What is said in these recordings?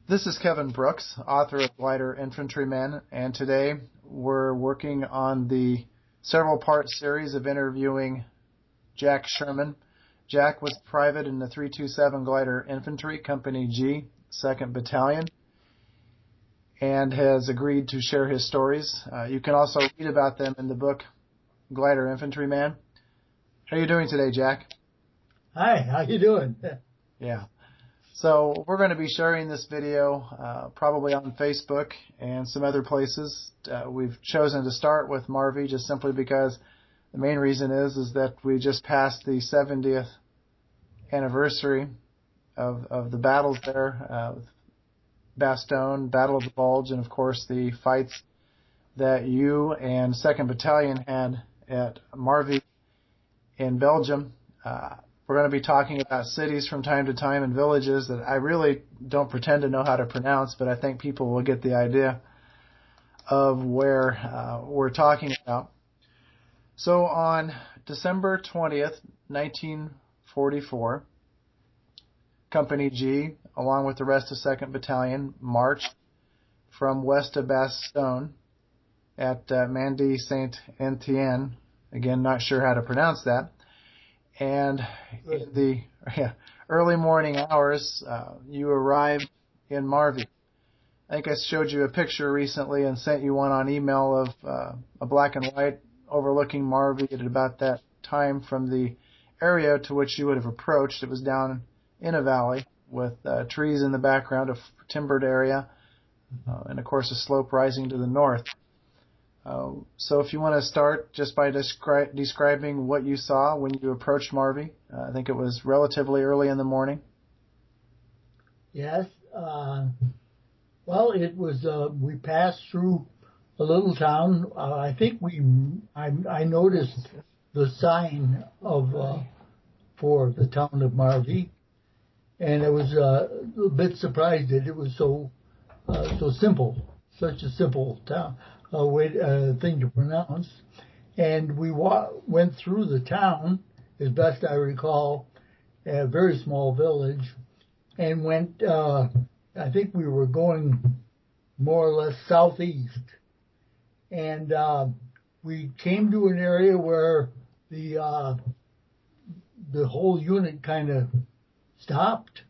This is Kevin Brooks, author of Glider Infantrymen, and today we're working on the several-part series of interviewing Jack Sherman. Jack was private in the 327 Glider Infantry, Company G, 2nd Battalion, and has agreed to share his stories. You can also read about them in the book Glider Infantryman. How are you doing today, Jack? Hi, how you doing? Yeah. So we're going to be sharing this video probably on Facebook and some other places. We've chosen to start with Marvie just simply because the main reason is that we just passed the 70th anniversary of the battles there, Bastogne, Battle of the Bulge, and of course the fights that you and 2nd Battalion had at Marvie in Belgium. We're going to be talking about cities from time to time and villages that I really don't pretend to know how to pronounce, but I think people will get the idea of where we're talking about. So on December 20th, 1944, Company G, along with the rest of 2nd Battalion, marched from west of Bastogne at Mandy Saint-Étienne. Again, not sure how to pronounce that. And in the early morning hours, you arrived in Marvie. I think I showed you a picture recently and sent you one on email of a black and white overlooking Marvie at about that time from the area to which you would have approached. It was down in a valley with trees in the background, a timbered area, and of course a slope rising to the north. So if you want to start just by describing what you saw when you approached Marvie. I think it was relatively early in the morning. Yes. Well, it was. We passed through a little town. I think I noticed the sign for the town of Marvie, and I was a bit surprised that it was so simple, such a simple town. Thing to pronounce, and we went through the town, as best I recall, a very small village, and went, I think we were going more or less southeast, and we came to an area where the whole unit kind of stopped,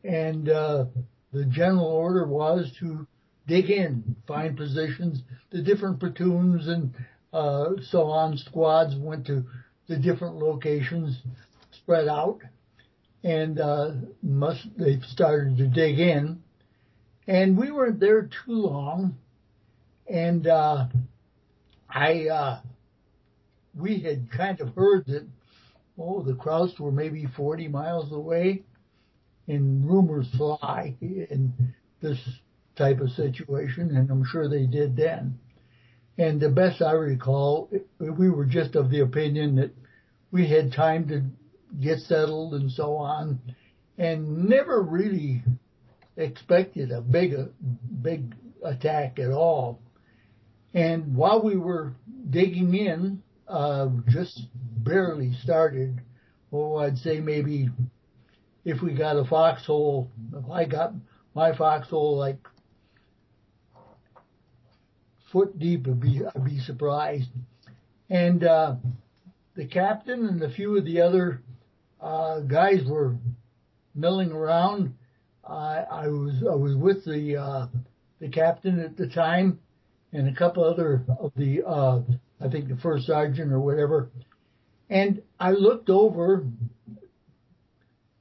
and the general order was to dig in, find positions. The different platoons and so on, squads went to the different locations, spread out, and they started to dig in. And we weren't there too long, and we had kind of heard that, the Krauts were maybe 40 miles away, and rumors fly in this type of situation, and I'm sure they did then. And the best I recall, we were just of the opinion that we had time to get settled and so on, and never really expected a big attack at all. And while we were digging in, just barely started, I'd say maybe if we got a foxhole, if I got my foxhole like foot deep, I'd be surprised. And the captain and a few of the other guys were milling around. I was with the captain at the time and a couple other of the I think the first sergeant or whatever. And I looked over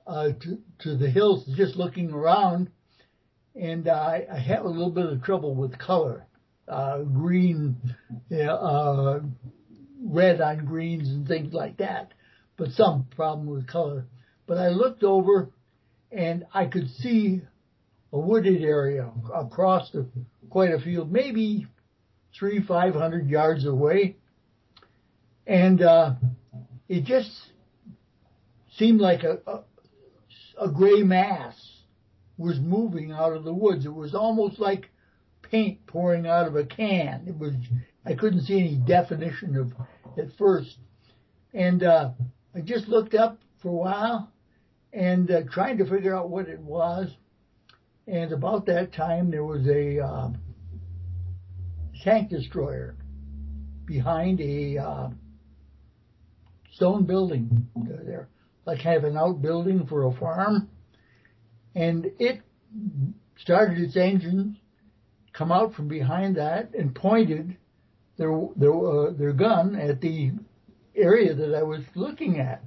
to the hills, just looking around, and I had a little bit of trouble with color. Green, red on greens and things like that, but some problem with color. But I looked over and I could see a wooded area across quite a field, maybe 500 yards away. And it just seemed like a gray mass was moving out of the woods. It was almost like paint pouring out of a can. I couldn't see any definition of at first. And I just looked up for a while and trying to figure out what it was. And about that time, there was a tank destroyer behind a stone building there, like kind of an outbuilding for a farm. And it started its engines, come out from behind that, and pointed their gun at the area that I was looking at.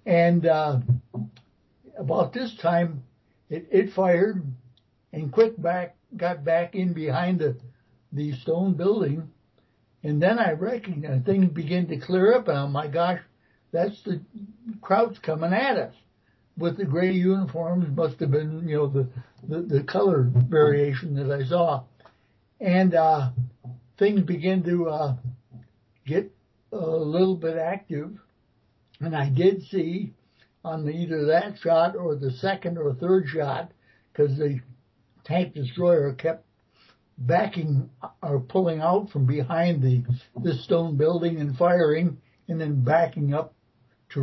And about this time, it fired and got back in behind the stone building. And then I recognized things began to clear up. And oh my gosh, that's the Krauts coming at us with the gray uniforms. Must have been, the color variation that I saw. And things began to get a little bit active. And I did see on either that shot or the second or third shot, because the tank destroyer kept backing or pulling out from behind the stone building and firing, and then backing up to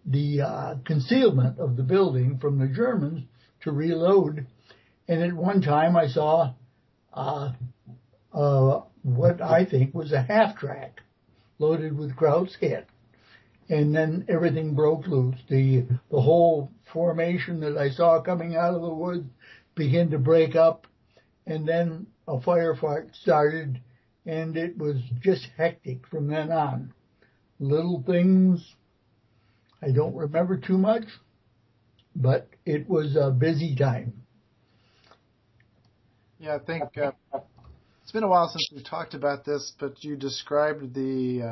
the concealment of the building from the Germans to reload. And at one time I saw what I think was a half-track loaded with Krauts hit. And then everything broke loose. The whole formation that I saw coming out of the woods began to break up, and then a firefight started, and it was just hectic from then on. Little things, I don't remember too much, but it was a busy time. Yeah, I think it's been a while since we've talked about this, but you described did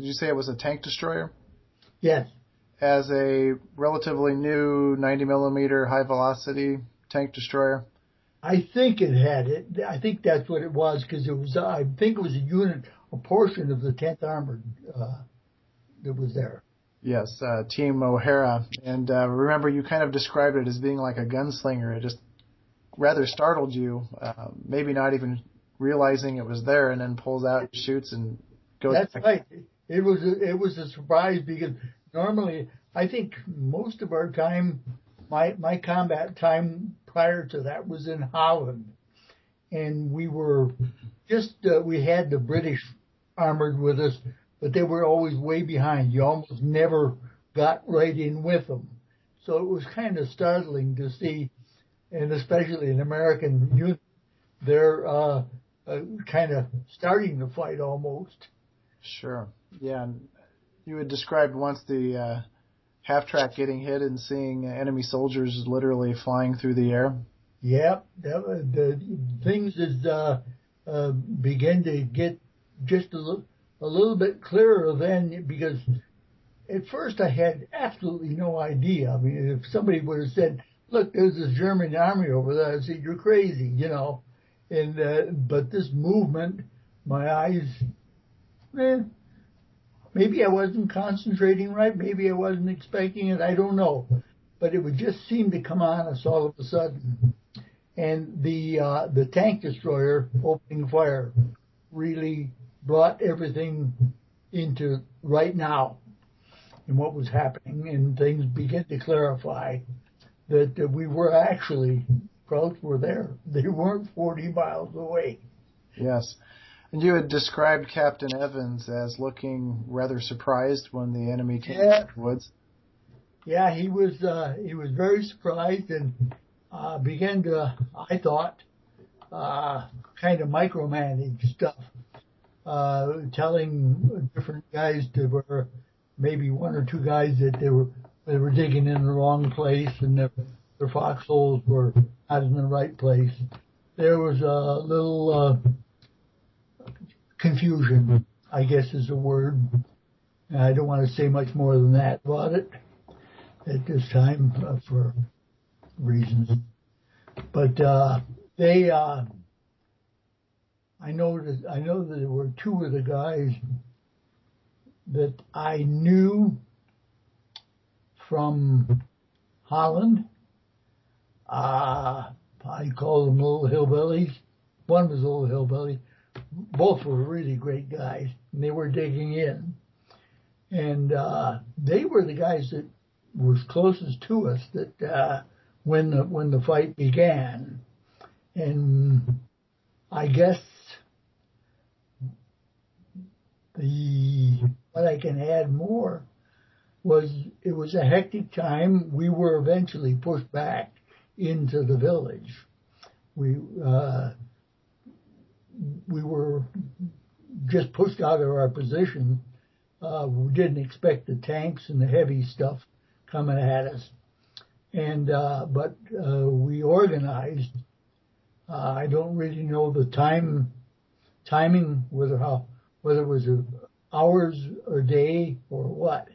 you say it was a tank destroyer? Yes. As a relatively new 90 millimeter high velocity tank destroyer? I think it had it. I think that's what it was, because I think it was a portion of the 10th Armored that was there. Yes, Team O'Hara. And remember, you kind of described it as being like a gunslinger. It just rather startled you, maybe not even realizing it was there, and then pulls out and shoots and goes That's back. right. It was a surprise, because normally I think most of our time, my combat time prior to that was in Holland, and we were we had the British armored with us, but they were always way behind. You almost never got right in with them, so it was kind of startling to see, and especially an American unit, they're kind of starting the fight almost. Sure. Yeah, and you had described once the half-track getting hit and seeing enemy soldiers literally flying through the air. Yep. The things began to get just a little bit clearer then, because at first I had absolutely no idea. I mean, if somebody would have said, look, there's this German army over there, I'd say, you're crazy, And but this movement, my eyes... maybe I wasn't concentrating right. Maybe I wasn't expecting it. I don't know. But it would just seem to come on us all of a sudden. And the tank destroyer opening fire really brought everything into right now and what was happening. And things began to clarify that we were actually, Krauts were there. They weren't 40 miles away. Yes. And you had described Captain Evans as looking rather surprised when the enemy came into the woods. Yeah, he was very surprised and began to, I thought, kind of micromanage stuff, telling different guys were maybe one or two guys that they were digging in the wrong place and their foxholes were not in the right place. There was a little confusion, I guess is a word. And I don't want to say much more than that about it at this time for reasons. But I know that there were two of the guys that I knew from Holland. I call them little hillbillies. One was a little hillbilly. Both were really great guys, and they were digging in. And they were the guys that was closest to us that when the fight began, and I guess what I can add more was it was a hectic time. We were eventually pushed back into the village. We were just pushed out of our position. We didn't expect the tanks and the heavy stuff coming at us, and but we organized. I don't really know the timing, whether it was hours or day or what,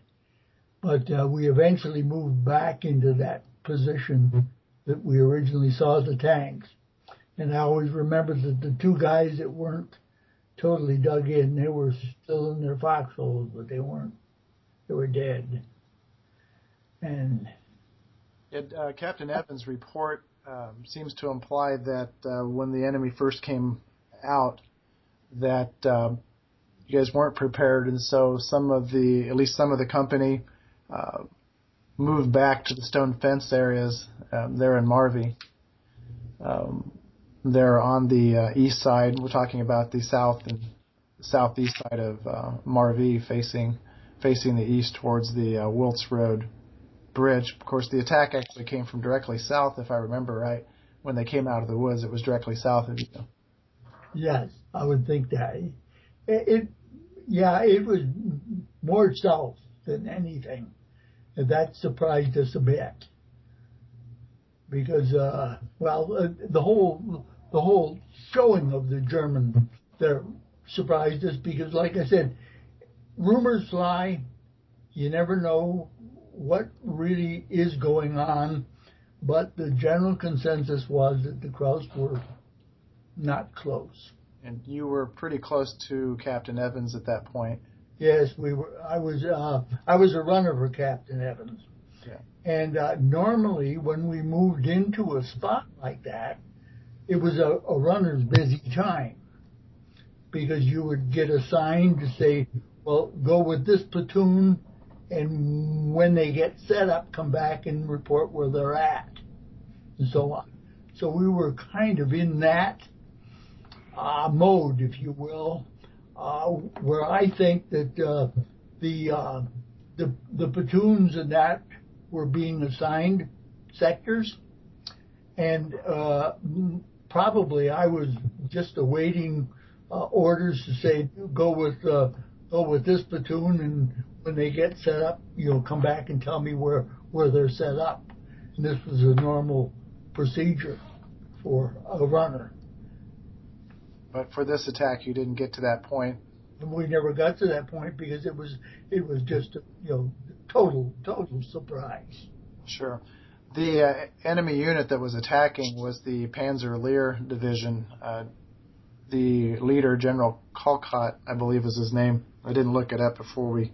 but we eventually moved back into that position that we originally saw the tanks. And I always remember that the two guys that weren't totally dug in, they were still in their foxholes, but they were dead. And Captain Evans' report seems to imply that when the enemy first came out, that you guys weren't prepared, and so at least some of the company moved back to the stone fence areas there in Marvie. They're on the east side. We're talking about the south and southeast side of Marvie, facing the east towards the Wilts Road bridge. Of course, the attack actually came from directly south, if I remember right. When they came out of the woods, it was directly south of you. Yes, I would think that. It was more south than anything. And that surprised us a bit. Because, the whole showing of the German there surprised us because, like I said, rumors fly. You never know what really is going on. But the general consensus was that the Krauts were not close. And you were pretty close to Captain Evans at that point. Yes, we were. I was a runner for Captain Evans. Yeah. And normally, when we moved into a spot like that, it was a runner's busy time because you would get assigned to say, well, go with this platoon, and when they get set up, come back and report where they're at, and so on. So we were kind of in that mode, if you will, where I think that the platoons and that were being assigned sectors, and probably I was just awaiting orders to say go with this platoon, and when they get set up, come back and tell me where they're set up. And this was a normal procedure for a runner. But for this attack, you didn't get to that point. And we never got to that point because it was just total surprise. Sure. The enemy unit that was attacking was the Panzer Lehr division. The leader, General Colcott, I believe is his name. I didn't look it up before we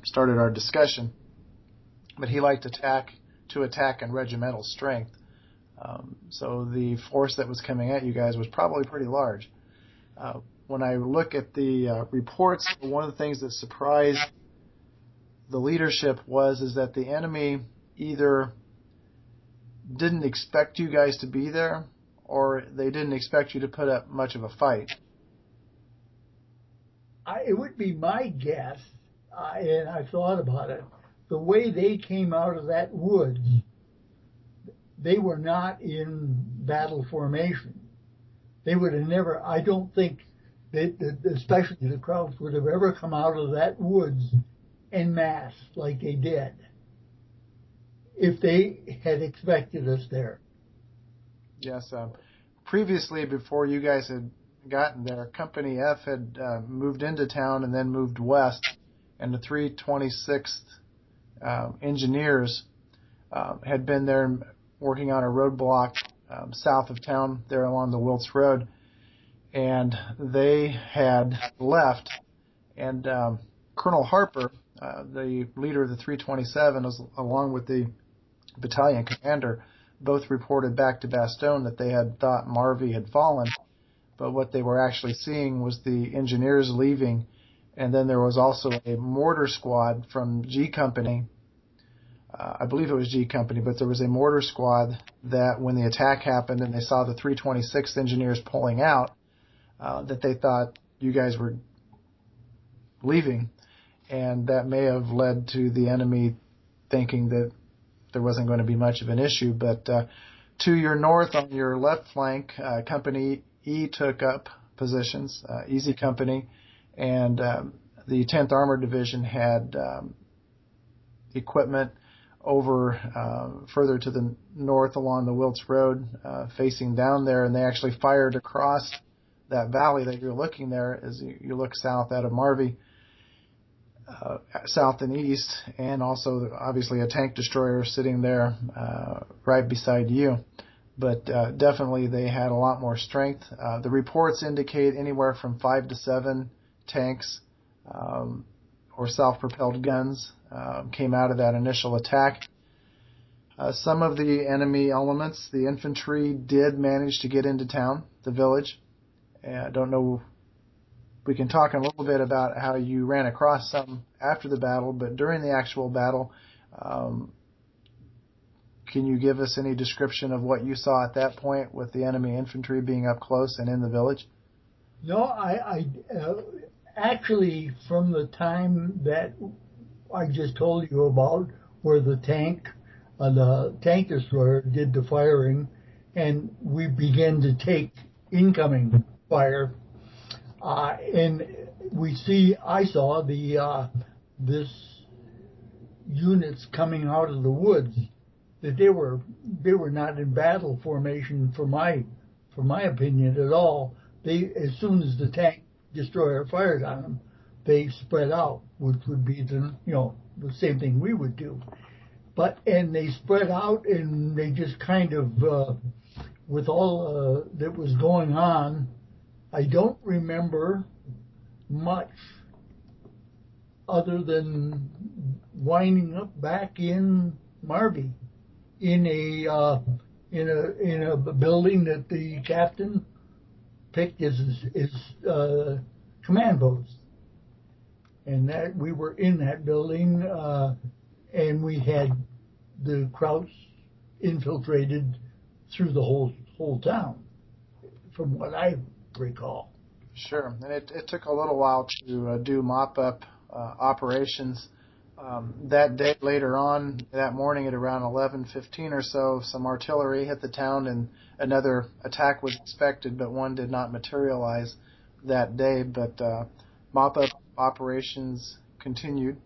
started our discussion. But he liked to attack in regimental strength. So the force that was coming at you guys was probably pretty large. When I look at the reports, one of the things that surprised the leadership is that the enemy either didn't expect you guys to be there, or they didn't expect you to put up much of a fight. It would be my guess, and I thought about it, the way they came out of that woods, they were not in battle formation. They would have never, I don't think, especially the Krauts, would have ever come out of that woods en masse like they did if they had expected us there. Yes. Previously, before you guys had gotten there, Company F had moved into town and then moved west, and the 326th engineers had been there working on a roadblock south of town there along the Wilts Road, and they had left, and Colonel Harper, the leader of the 327, along with the battalion commander, both reported back to Bastogne that they had thought Marvie had fallen, but what they were actually seeing was the engineers leaving, and then there was also a mortar squad from G Company I believe it was G Company, but there was a mortar squad that when the attack happened and they saw the 326th engineers pulling out, that they thought you guys were leaving, and that may have led to the enemy thinking that there wasn't going to be much of an issue. But to your north on your left flank, Company E took up positions, Easy Company, and the 10th Armored Division had equipment over further to the north along the Wiltz Road, facing down there, and they actually fired across that valley that you're looking there as you look south out of Marvie, south and east, and also obviously a tank destroyer sitting there right beside you. But definitely they had a lot more strength. The reports indicate anywhere from 5 to 7 tanks or self-propelled guns came out of that initial attack. Some of the enemy elements, the infantry, did manage to get into town, the village. I don't know, we can talk a little bit about how you ran across some after the battle, but during the actual battle, can you give us any description of what you saw at that point with the enemy infantry being up close and in the village? No, I actually, from the time that I just told you about, where the tank destroyer did the firing, and we began to take incoming fire, and I saw this units coming out of the woods, that they were not in battle formation for my opinion at all. They, as soon as the tank destroyer fired on them, they spread out, which would be the same thing we would do. And they spread out, and they just kind of, with all that was going on, I don't remember much other than winding up back in Marvie, in a building that the captain picked as his command post, and that we were in that building, and we had the Krauts infiltrated through the whole town, from what I recall. Sure, and it took a little while to do mop-up operations. That day, later on, that morning at around 11:15 or so, some artillery hit the town and another attack was expected, but one did not materialize that day. But mop-up operations continued.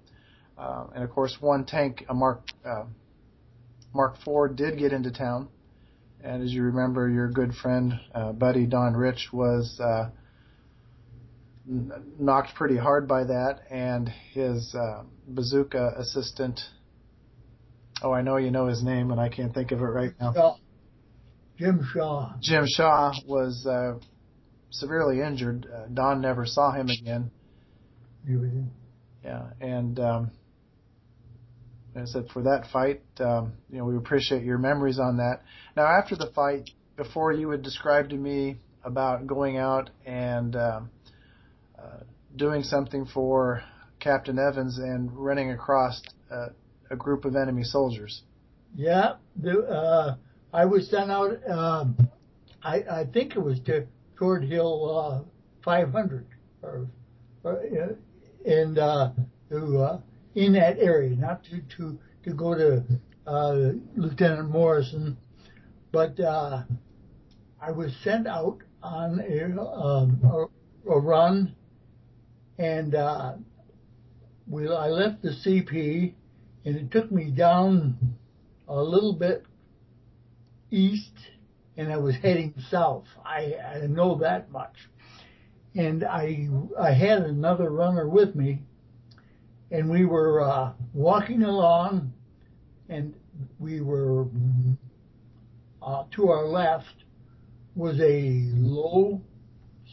And of course, one tank, a Mark IV, did get into town. And as you remember, your good friend, buddy Don Rich, was knocked pretty hard by that, and his bazooka assistant, I know you know his name, and I can't think of it right now. Jim Shaw. Jim Shaw was severely injured. Don never saw him again. Yeah, and as I said, for that fight, we appreciate your memories on that. Now, after the fight, before you would describe to me about going out and doing something for Captain Evans and running across a group of enemy soldiers. Yeah, I was sent out. I think it was toward Hill 500, in that area, not to go to Lieutenant Morrison, but I was sent out on a run, and I left the CP, and it took me down a little bit east, and I was heading south. I know that much. And I had another runner with me, and we were walking along, and we were to our left was a low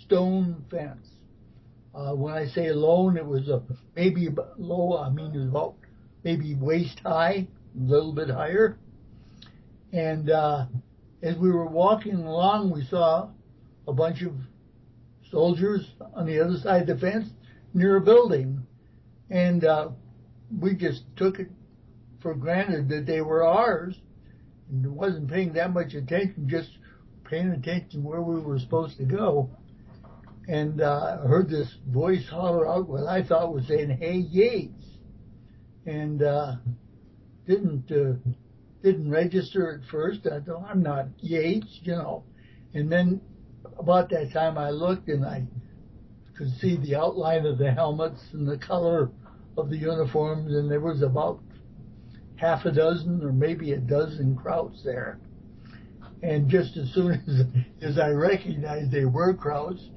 stone fence. When I say low, it was maybe low. I mean, it was about maybe waist high, a little bit higher. And as we were walking along, we saw a bunch of soldiers on the other side of the fence near a building, and we just took it for granted that they were ours and wasn't paying that much attention, just paying attention where we were supposed to go. And I heard this voice holler out what I thought was saying, "Hey, Yates," and didn't register at first. I thought, I'm not Yates, you know. And then about that time I looked and I could see the outline of the helmets and the color of the uniforms, and there was about half a dozen or maybe a dozen Krauts there. And just as soon as I recognized they were Krauts,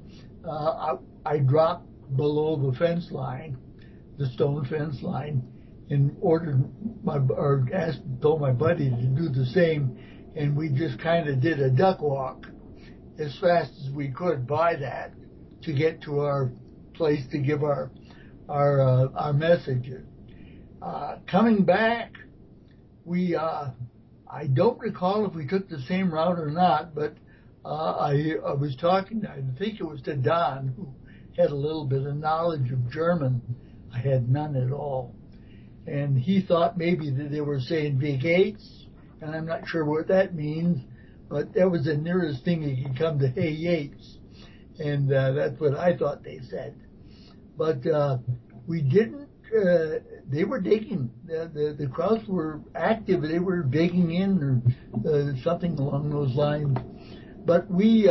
I dropped below the fence line, the stone fence line, and told my buddy to do the same, and we just kind of did a duck walk as fast as we could by that to get to our place to give our messages. Coming back, I don't recall if we took the same route or not, but I was talking, I think it was to Don, who had a little bit of knowledge of German. I had none at all. And he thought maybe that they were saying "Wie geht's?" and I'm not sure what that means, but that was the nearest thing he could come to "Hey, Yates." And that's what I thought they said. But we didn't, they were digging. The Krauts were active. They were digging in or something along those lines. But we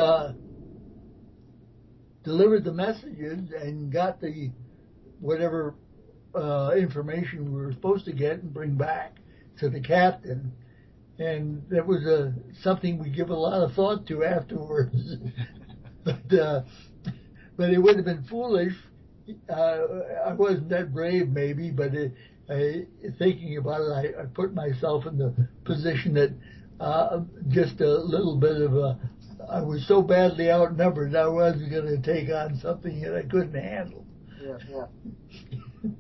delivered the messages and got the whatever information we were supposed to get and bring back to the captain. And that was something we give a lot of thought to afterwards. But it would have been foolish. I wasn't that brave, maybe, but thinking about it, I put myself in the position that just a little bit of I was so badly outnumbered, I wasn't going to take on something that I couldn't handle. Yeah.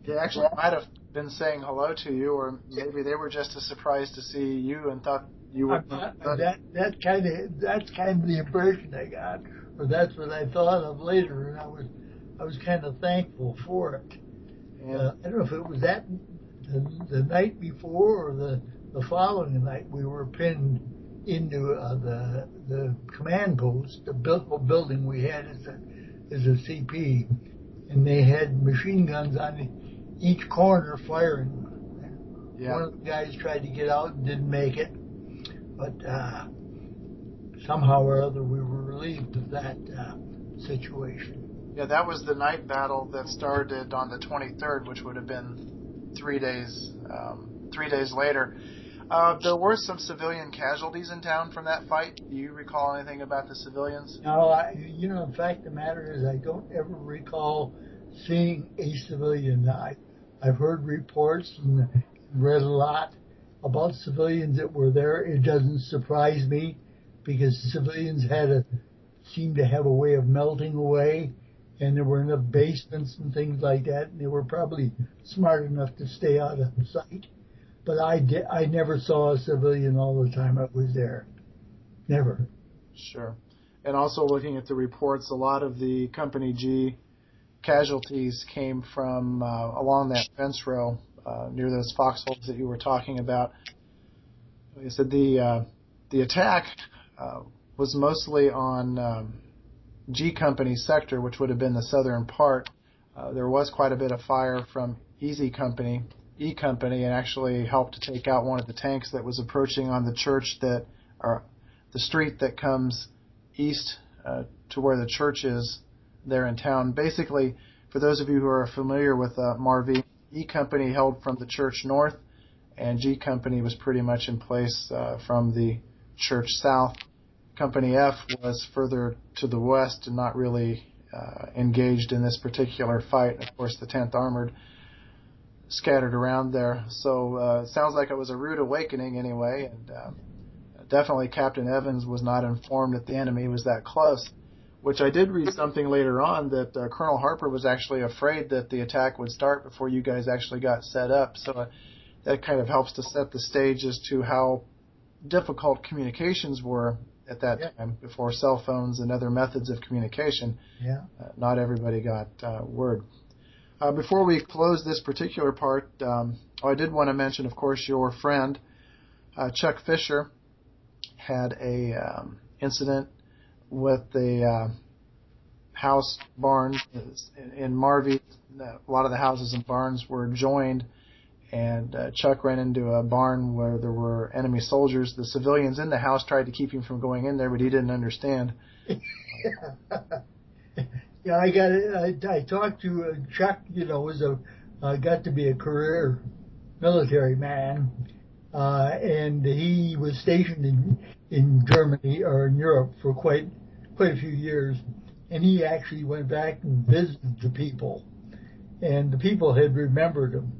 They actually might have been saying hello to you, or maybe they were just as surprised to see you and thought you were. That's kind of the impression I got, or that's what I thought of later, and I was kind of thankful for it. Yeah. I don't know if it was that the night before or the following night we were pinned into the command post, the building we had as a CP. And they had machine guns on each corner firing. Yeah. One of the guys tried to get out and didn't make it. But somehow or other we were relieved of that situation. Yeah, that was the night battle that started on the 23rd, which would have been 3 days later. There were some civilian casualties in town from that fight. Do you recall anything about the civilians? No, in fact, the matter is I don't ever recall seeing a civilian die. I've heard reports and read a lot about civilians that were there. It doesn't surprise me because civilians seemed to have a way of melting away, and there were enough basements and things like that, and they were probably smart enough to stay out of sight. But I never saw a civilian all the time I was there. Never. Sure. And also looking at the reports, a lot of the Company G casualties came from along that fence row near those foxholes that you were talking about. Like I said, the attack was mostly on G Company sector, which would have been the southern part. There was quite a bit of fire from E Company, and actually helped to take out one of the tanks that was approaching on the church or the street that comes east to where the church is there in town. Basically, for those of you who are familiar with Marvie, E Company held from the church north, and G Company was pretty much in place from the church south. Company F was further to the west and not really engaged in this particular fight. Of course, the 10th Armored scattered around there. So it sounds like it was a rude awakening anyway, and definitely Captain Evans was not informed that the enemy was that close, which I did read something later on that Colonel Harper was actually afraid that the attack would start before you guys actually got set up. So that kind of helps to set the stage as to how difficult communications were at that time before cell phones and other methods of communication. Yeah. Not everybody got word. Before we close this particular part, I did want to mention, of course, your friend Chuck Fisher had a incident with the house barn in Marvie. A lot of the houses and barns were joined, and Chuck ran into a barn where there were enemy soldiers. The civilians in the house tried to keep him from going in there, but he didn't understand. Yeah, I talked to Chuck. Got to be a career military man, and he was stationed in Germany or in Europe for quite a few years, and he actually went back and visited the people, and the people had remembered him,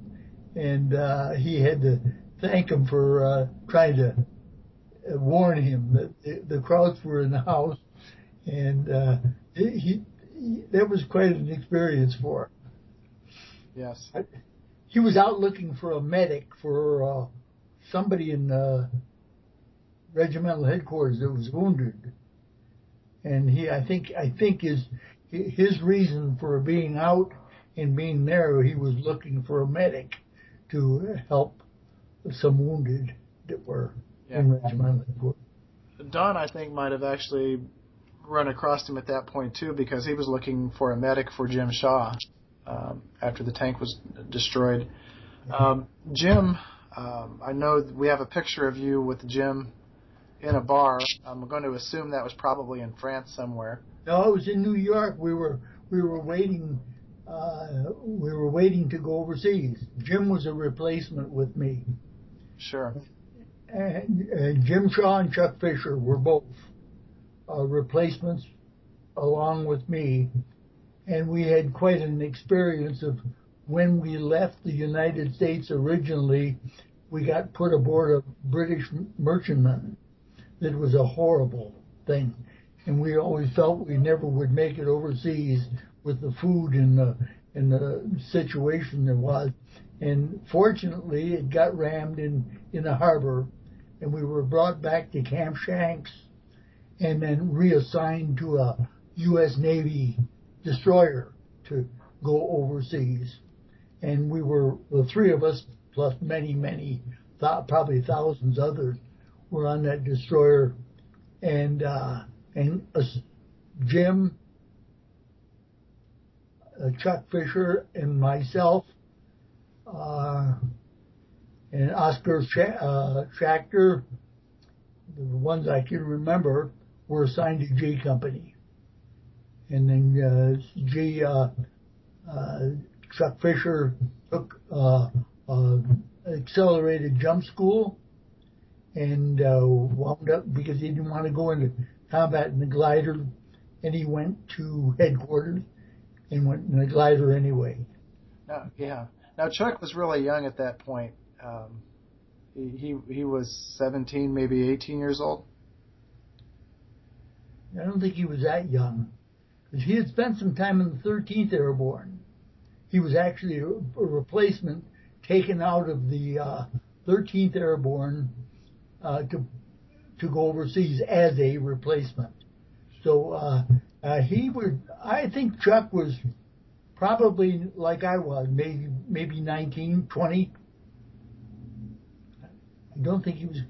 and he had to thank him for trying to warn him that the Krauts were in the house, and that was quite an experience for him. Yes. He was out looking for a medic for somebody in regimental headquarters that was wounded, and I think his reason for being out and being there, he was looking for a medic to help some wounded that were in regimental headquarters. Don, I think, might have actually run across him at that point too, because he was looking for a medic for Jim Shaw after the tank was destroyed. Jim, I know we have a picture of you with Jim in a bar. I'm going to assume that was probably in France somewhere. No, it was in New York. We were waiting. We were waiting to go overseas. Jim was a replacement with me. Sure. And Jim Shaw and Chuck Fisher were both replacements along with me, and we had quite an experience of when we left the United States originally. We got put aboard a British merchantman. It was a horrible thing, and we always felt we never would make it overseas with the food and the situation there was. And fortunately, it got rammed in the harbor, and we were brought back to Camp Shanks and then reassigned to a U.S. Navy destroyer to go overseas. And we were, the three of us, plus many, probably thousands others, were on that destroyer. And Jim, Chuck Fisher, and myself, and Oscar Schachter, the ones I can remember, were assigned to G Company. And then Chuck Fisher took accelerated jump school and wound up, because he didn't want to go into combat in the glider, and he went to headquarters and went in the glider anyway. Now Chuck was really young at that point. He was 17, maybe 18 years old. I don't think he was that young, because he had spent some time in the 13th Airborne. He was actually a replacement taken out of the 13th Airborne to go overseas as a replacement. So I think Chuck was probably like I was, maybe 19, 20. I don't think he was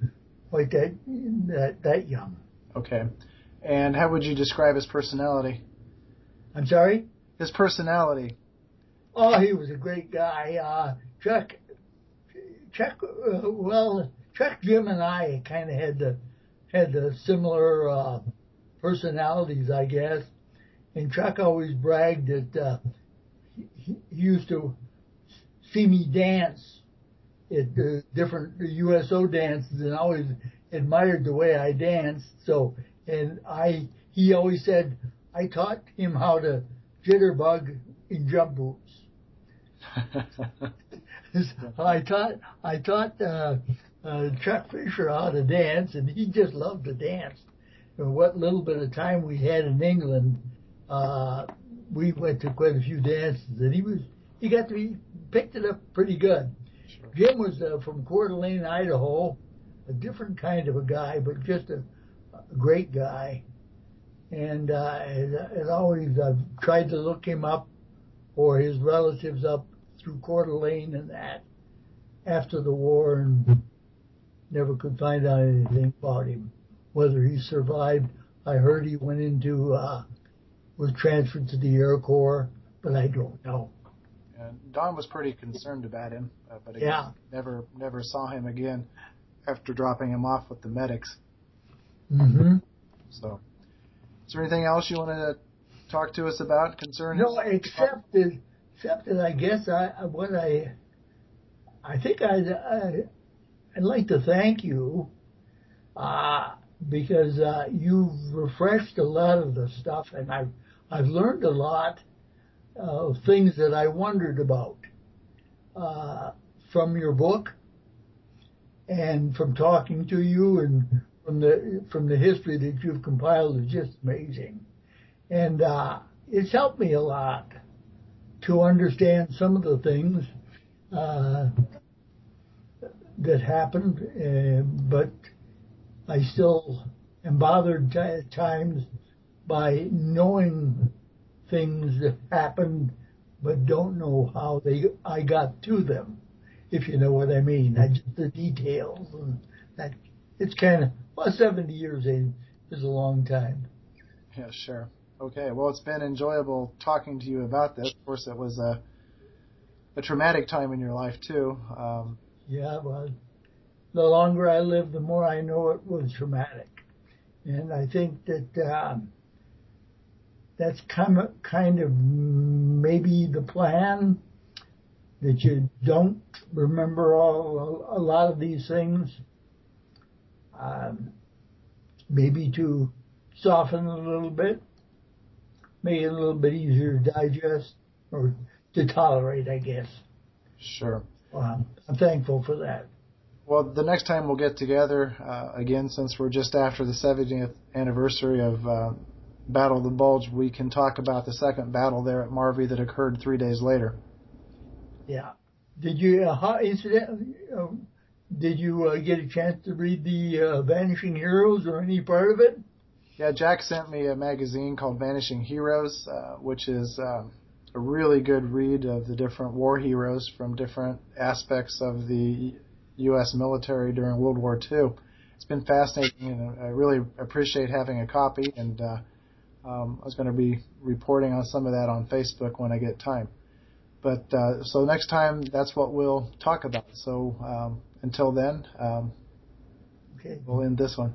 quite that young. Okay. And how would you describe his personality? I'm sorry? His personality. Oh, he was a great guy. Chuck, Jim and I kind of had the similar personalities, I guess. And Chuck always bragged that he used to see me dance at the different USO dances, and always admired the way I danced. So, and he always said I taught him how to jitterbug in jump boots. I taught Chuck Fisher how to dance, and he just loved to dance. And what little bit of time we had in England, we went to quite a few dances, and he picked it up pretty good. Sure. Jim was from Coeur d'Alene, Idaho, a different kind of a guy, but just a great guy. And as always, I've tried to look him up or his relatives up through Coeur d'Alene and that after the war, and never could find out anything about him. Whether he survived, I heard he went into, was transferred to the Air Corps, but I don't know. Don was pretty concerned about him, but again, Yeah. never saw him again after dropping him off with the medics. Mm-hmm. So, is there anything else you wanted to talk to us about concerning? No, except that I guess I think I'd like to thank you because you've refreshed a lot of the stuff, and I've learned a lot of things that I wondered about from your book and from talking to you, and from the history that you've compiled is just amazing. And it's helped me a lot to understand some of the things that happened, but I still am bothered at times by knowing things that happened, but don't know how I got to them, if you know what I mean. Just the details, and that it's kind of 70 years is a long time. Yeah, sure. Okay, well, it's been enjoyable talking to you about this. Of course, it was a traumatic time in your life, too. Yeah, well, the longer I live, the more I know it was traumatic. And I think that that's kind of maybe the plan, that you don't remember a lot of these things, maybe to soften a little bit, make it a little bit easier to digest or to tolerate, I guess. Sure. I'm thankful for that. Well, the next time we'll get together, again, since we're just after the 70th anniversary of Battle of the Bulge, we can talk about the second battle there at Marvie that occurred 3 days later. Yeah. Did you, did you get a chance to read the Vanishing Heroes or any part of it? Yeah, Jack sent me a magazine called Vanishing Heroes, which is a really good read of the different war heroes from different aspects of the U.S. military during World War II. It's been fascinating, and I really appreciate having a copy, and I was going to be reporting on some of that on Facebook when I get time. But so next time, that's what we'll talk about. So until then, Okay. we'll end this one.